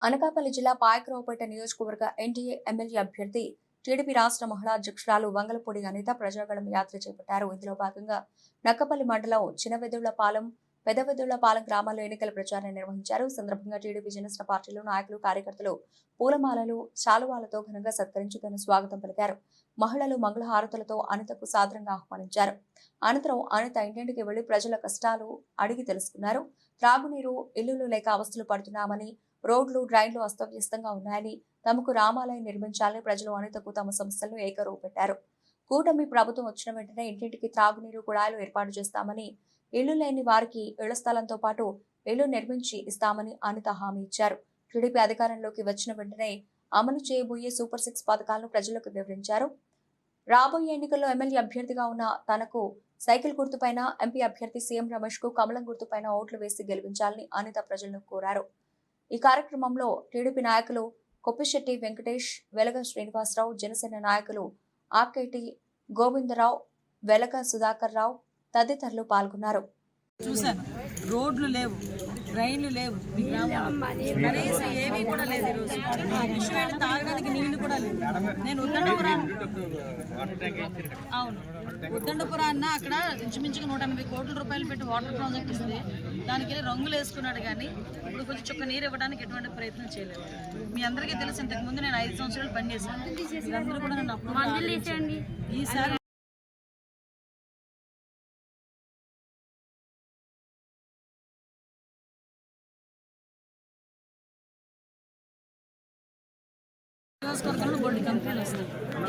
అనకాపల్లి జిల్లా పాయకరావుపేట నియోజకవర్గ NDA MLA అభ్యర్థి టీడీపీ రాష్ట్ర మహిళా అధ్యక్షురాలు వంగలపూడి అనిత ప్రజాగళం యాత్ర చేపట్టారు. ఇందులో భాగంగా నక్కపల్లి మండలం చిన్నవెదుళ్లపాలెం, పెదవెదుళ్లపాలెం గ్రామాల్లో ఎన్నికల ప్రచారం నిర్వహించారు. ఈ సందర్భంగా టీడీపీ జనసేన పార్టీలో నాయకులు, కార్యకర్తలు పూలమాలలు, శాలువాలతో ఘనంగా సత్కరించి ఘన స్వాగతం పలికారు. మహిళలు మంగళహారతులతో అనితకు సాదరంగా ఆహ్వానించారు. అనంతరం అనిత ఇంటింటికి వెళ్లి ప్రజల కష్టాలు అడిగి తెలుసుకున్నారు. త్రాగునీరు, ఇల్లులు లేక అవస్థలు పడుతున్నామని, రోడ్లు, డ్రైన్లు అస్తవ్యస్తంగా ఉన్నాయని, తమకు రామాలయం నిర్మించాలని ప్రజలు అనితకు తమ సమస్యలను ఏకరువు పెట్టారు. కూటమి ప్రభుత్వం వచ్చిన వెంటనే ఇంటింటికి త్రాగునీరు, కుళాయిలు ఏర్పాటు చేస్తామని, ఇళ్లు లేని వారికి ఇళ్ల స్థలంతో పాటు ఇళ్లు నిర్మించి ఇస్తామని అనిత హామీ ఇచ్చారు. టీడీపీ అధికారంలోకి వచ్చిన వెంటనే అమలు చేయబోయే సూపర్ 6 పథకాలను ప్రజలకు వివరించారు. రాబోయే ఎన్నికల్లో ఎమ్మెల్యే అభ్యర్థిగా ఉన్న తనకు సైకిల్ గుర్తుపైన, ఎంపీ అభ్యర్థి సీఎం రమేష్ కు కమలం గుర్తుపైన ఓట్లు వేసి గెలిపించాలని అనిత ప్రజలను కోరారు. ఈ కార్యక్రమంలో టీడీపీ నాయకులు కొప్పిశెట్టి వెంకటేష్, వెలగ శ్రీనివాసరావు, జనసేన నాయకులు ఆకేటి గోవిందరావు, వెలగ సుధాకర్ రావు తదితరులు పాల్గొన్నారు. చూశాను, రోడ్లు లేవు, డ్రైన్లు లేవు, కనీసం ఏమీ కూడా లేదు. ఈరోజు విషయం తాగడానికి నీళ్లు కూడా లేవు. నేను ఉద్దండపురాన్న అక్కడ ఇంచుమించుగా 180 కోట్ల రూపాయలు పెట్టి వాటర్ ప్రాజెక్ట్ ఇస్తే దానికి రంగులు వేసుకున్నాడు, కానీ ఇప్పుడు కొంచెం చుక్క నీరు ఇవ్వడానికి ఎటువంటి ప్రయత్నం చేయలేదు. మీ అందరికీ తెలుసు, ఇంతకుముందు నేను 5 సంవత్సరాలు పనిచేశాను. మీరందరూ కూడా నన్ను అప్పుడు ఈసారి నియోజకవర్గంలో కొన్ని కంపెనీలు వస్తాయి,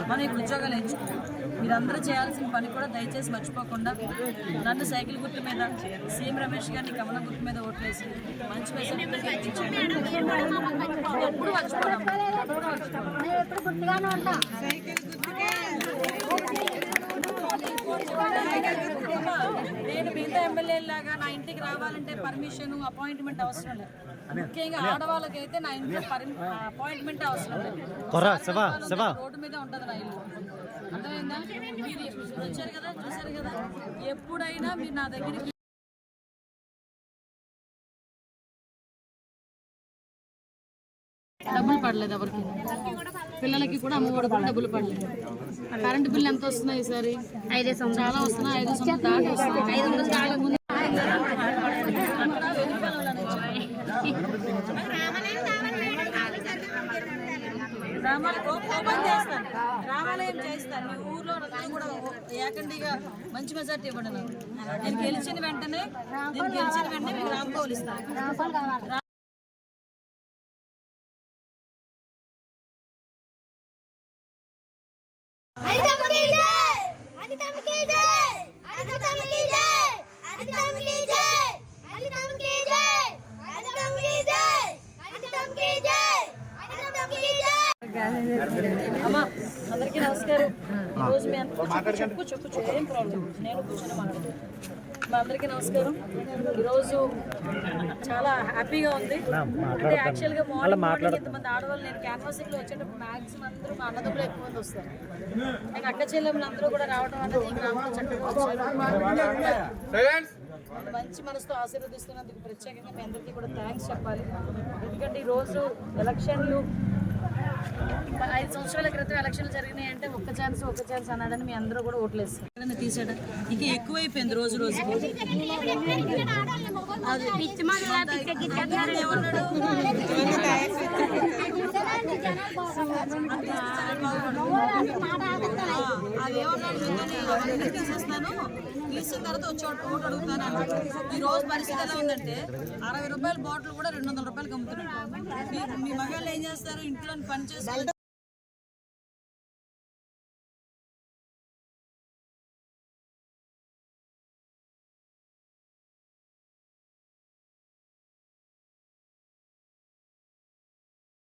మనం ఇక్కడ ఉద్యోగాలు ఎంచుకోవాలి. మీరందరూ చేయాల్సిన పని కూడా దయచేసి మర్చిపోకుండా నన్ను సైకిల్ గుర్తు మీద, సీఎం రమేష్ గారిని కమలం గుర్తు మీద ఓట్లేసి మంచి మెసేజ్ గెలిపించండి. ఎప్పుడు మర్చిపోవడం నేను మిగతా ఎమ్మెల్యేలాగా నా ఇంటికి రావాలంటే పర్మిషన్, అపాయింట్మెంట్ అవసరం లేదు. ముఖ్యంగా ఆడవాళ్ళకైతే నా ఇంట్లో అపాయింట్మెంట్ అవసరం లేదు. రోడ్డు మీద ఉంటుంది నా ఇల్లు, అర్థమైందా? మీరు వచ్చారు కదా, చూసారు కదా, ఎప్పుడైనా మీరు నా దగ్గరికి డబ్బులు పడలేదు, ఎవరికి పిల్లలకి కూడా అమ్మఒడి కూడా డబ్బులు పడలేదు. కరెంటు బిల్లు ఎంత వస్తున్నాయి ఈసారి? 5 చాలా వస్తున్నాయి. 5 దాటి వస్తున్నాయి. 500 దాటి రామాలయం చేస్తాను. మీ ఊర్లో కూడా ఏకండిగా మంచి మెజార్టీ ఇవ్వండి. నేను గెలిచిన వెంటనే మీకు రామకోలు ఇస్తాను. అమ్మా, అందరికీ నమస్కారం. ఈరోజు మీ చెప్పు ఏం ప్రాబ్లం, నేను కూర్చొని మాట్లాడుతాను. మా అందరికీ నమస్కారం. ఈరోజు చాలా హ్యాపీగా ఉంది. అంటే యాక్చువల్గా మార్నింగ్ ఇంతమంది ఆడవాళ్ళు, నేను క్యాన్వాసింగ్లో వచ్చేటప్పుడు మ్యాక్సిమం అందరూ మా అన్నదమ్ములు ఎక్కువ మంది వస్తారు. నేను అక్క చెల్లెములు అందరూ కూడా రావడం అనేది ఈ గ్రామంలో చక్కగా మంచి మనసుతో ఆశీర్వదిస్తున్నందుకు ప్రత్యేకంగా మీ అందరికీ కూడా థ్యాంక్స్ చెప్పాలి. ఎందుకంటే ఈరోజు ఎలక్షన్లు 5 సంవత్సరాల క్రితం ఎలక్షన్లు జరిగినాయి అంటే ఒక్క ఛాన్స్ అన్నాడని మీ అందరూ కూడా ఓట్లేస్తారు. తీసాడు, ఇంకా ఎక్కువైపోయింది రోజు రోజు. తీసేస్తాను, తీసిన తర్వాత వచ్చి ఓటు అడుగుతాను అన్నాడు. ఈ రోజు పరిస్థితి ఎలా ఉందంటే 60 రూపాయల బాటిల్ కూడా 200 రూపాయలకి అమ్ముతున్నాడు. మీ మగాళ్ళు ఏం చేస్తారు? ఇంట్లో పని చేస్తారు.